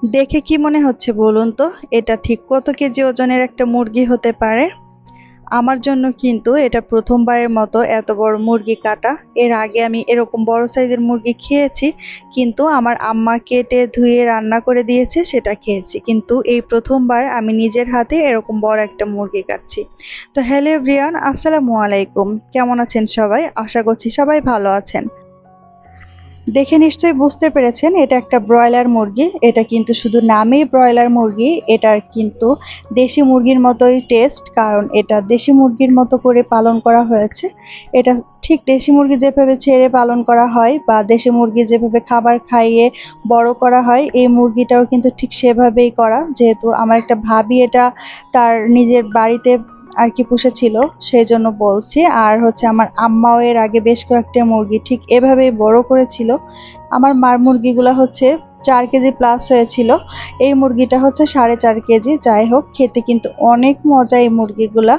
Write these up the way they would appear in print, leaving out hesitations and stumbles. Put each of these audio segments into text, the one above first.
দেখে কি মনে হচ্ছে বলুন তো? এটা ঠিক কত কেজি ওজনের একটা মুরগি হতে পারে? আমার জন্য কিন্তু এটা প্রথমবারের মতো এত বড় মুরগি কাটা। এর আগে আমি এরকম বড় সাইজের মুরগি খেয়েছি, কিন্তু আমার আম্মা কেটে ধুয়ে রান্না করে দিয়েছে সেটা খেয়েছি। কিন্তু এই প্রথমবার আমি নিজের হাতে এরকম বড় একটা মুরগি কাটছি। তো হ্যালো এভরিওয়ান, আসসালামু আলাইকুম। কেমন আছেন সবাই? আশা করছি সবাই ভালো আছেন। দেখে নিশ্চয়ই বুঝতে পেরেছেন এটা একটা ব্রয়লার মুরগি। এটা কিন্তু শুধু নামেই ব্রয়লার মুরগি, এটার কিন্তু দেশি মুরগির মতোই টেস্ট, কারণ এটা দেশি মুরগির মতো করে পালন করা হয়েছে। এটা ঠিক দেশি মুরগি যেভাবে ছেড়ে পালন করা হয় বা দেশি মুরগি যেভাবে খাবার খাইয়ে বড় করা হয়, এই মুরগিটাও কিন্তু ঠিক সেভাবেই করা। যেহেতু আমার একটা ভাবি এটা তার নিজের বাড়িতে আর কি পুষেছিল, সেই জন্য বলছি। আর হচ্ছে আমার আম্মাও এর আগে বেশ কয়েকটা মুরগি ঠিক এভাবেই বড় করেছিল। আমার মার মুরগিগুলা হচ্ছে 4 কেজি প্লাস হয়েছিল, এই মুরগিটা হচ্ছে 4.5 কেজি। যাই হোক, খেতে কিন্তু অনেক মজা এই মুরগিগুলা।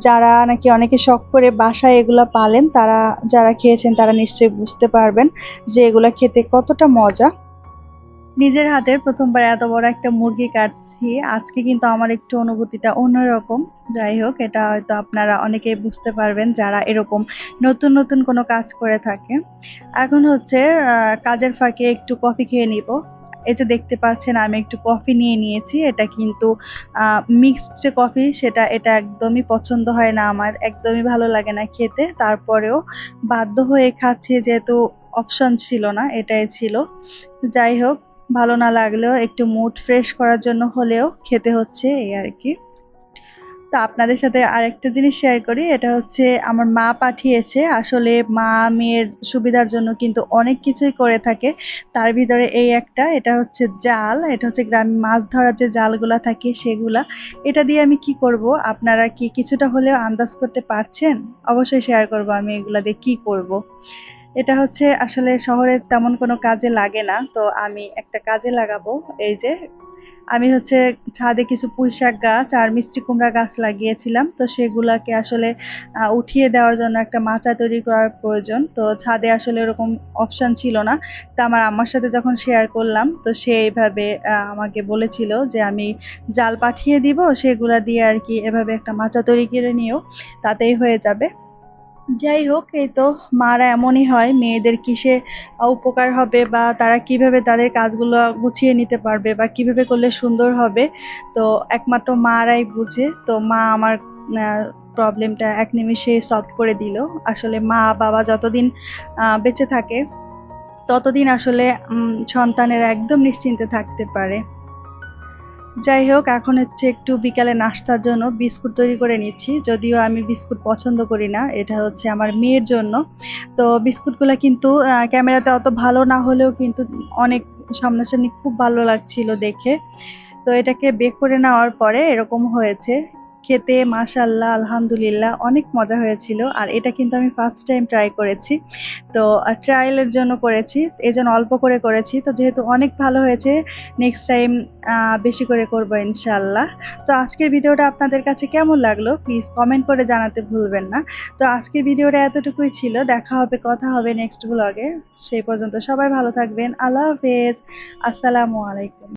যারা নাকি অনেকে শখ করে বাসায় এগুলা পালেন, তারা যারা খেয়েছেন তারা নিশ্চয়ই বুঝতে পারবেন যে এগুলা খেতে কতটা মজা। নিজের হাতের প্রথমবার এত বড় একটা মুরগি কাটছি আজকে, কিন্তু আমার একটু অনুভূতিটা অন্যরকম। যাই হোক, এটা হয়তো আপনারা অনেকেই বুঝতে পারবেন যারা এরকম নতুন নতুন কোনো কাজ করে থাকে। এখন হচ্ছে কাজের ফাঁকে একটু কফি খেয়ে নিব। এই যে দেখতে পাচ্ছেন আমি একটু কফি নিয়ে নিয়েছি। এটা কিন্তু মিক্সড যে কফি, এটা একদমই পছন্দ হয় না আমার, একদমই ভালো লাগে না খেতে। তারপরেও বাধ্য হয়ে খাচ্ছি, যেহেতু অপশন ছিল না, এটাই ছিল। যাই হোক, ভালো না লাগলেও একটু মুড ফ্রেশ করার জন্য হলেও খেতে হচ্ছে, এই আর কি। তো আপনাদের সাথে আরেকটা জিনিস শেয়ার করি, এটা হচ্ছে আমার মা পাঠিয়েছে। আসলে মা মেয়ের সুবিধার জন্য কিন্তু অনেক কিছুই করে থাকে, তার ভিতরে এই একটা, এটা হচ্ছে জাল। এটা হচ্ছে গ্রামে মাছ ধরার যে জালগুলা থাকে সেগুলা। এটা দিয়ে আমি কি করব, আপনারা কি কিছুটা হলেও আন্দাজ করতে পারছেন? অবশ্যই শেয়ার করব আমি এগুলা দিয়ে কি করব। এটা হচ্ছে আসলে শহরে তেমন কোনো কাজে লাগে না, তো আমি একটা কাজে লাগাবো। এই যে আমি হচ্ছে ছাদে কিছু পুঁইশাক গাছ আর মিষ্টি কুমড়া গাছ লাগিয়েছিলাম, তো সেগুলাকে আসলে উঠিয়ে দেওয়ার জন্য একটা মাচা তৈরি করার প্রয়োজন। তো ছাদে আসলে ওরকম অপশন ছিল না। তো আমার আম্মার সাথে যখন শেয়ার করলাম, তো সে এইভাবে আমাকে বলেছিল যে আমি জাল পাঠিয়ে দিব, সেগুলা দিয়ে আর কি এভাবে একটা মাচা তৈরি করে নিও, তাতেই হয়ে যাবে। যাই হোক, এই তো মারা এমনই হয়, মেয়েদের কিসে উপকার হবে বা তারা কিভাবে তাদের কাজগুলো গুছিয়ে নিতে পারবে বা কিভাবে করলে সুন্দর হবে, তো একমাত্র মারাই বুঝে। তো মা আমার প্রবলেমটা এক নিমিষেই সলভ করে দিল। আসলে মা বাবা যতদিন বেঁচে থাকে ততদিন আসলে সন্তানেরা একদম নিশ্চিন্তে থাকতে পারে। যাই হোক, এখন হচ্ছে একটু বিকালে নাস্তার জন্য বিস্কুট তৈরি করে নিচ্ছি। যদিও আমি বিস্কুট পছন্দ করি না, এটা হচ্ছে আমার মেয়ের জন্য। তো বিস্কুটগুলা কিন্তু ক্যামেরাতে অত ভালো না হলেও কিন্তু অনেক সামনাসামনি খুব ভালো লাগছিল দেখে। তো এটাকে বেক করে নেওয়ার পরে এরকম হয়েছে। খেতে মাশাআল্লাহ আলহামদুলিল্লাহ অনেক মজা হয়েছিল। আর এটা কিন্তু আমি ফার্স্ট টাইম ট্রাই করেছি। তো ট্রায়ালের জন্য করেছি, এজন্য অল্প করে করেছি। তো যেহেতু অনেক ভালো হয়েছে, নেক্সট টাইম বেশি করে করব ইনশাআল্লাহ। তো আজকের ভিডিওটা আপনাদের কাছে কেমন লাগলো প্লিজ কমেন্ট করে জানাতে ভুলবেন না। তো আজকের ভিডিওটা এতটুকুই ছিল। দেখা হবে, কথা হবে নেক্সট ব্লগে। সেই পর্যন্ত সবাই ভালো থাকবেন। আল্লাহ হাফেজ। আসসালামু আলাইকুম।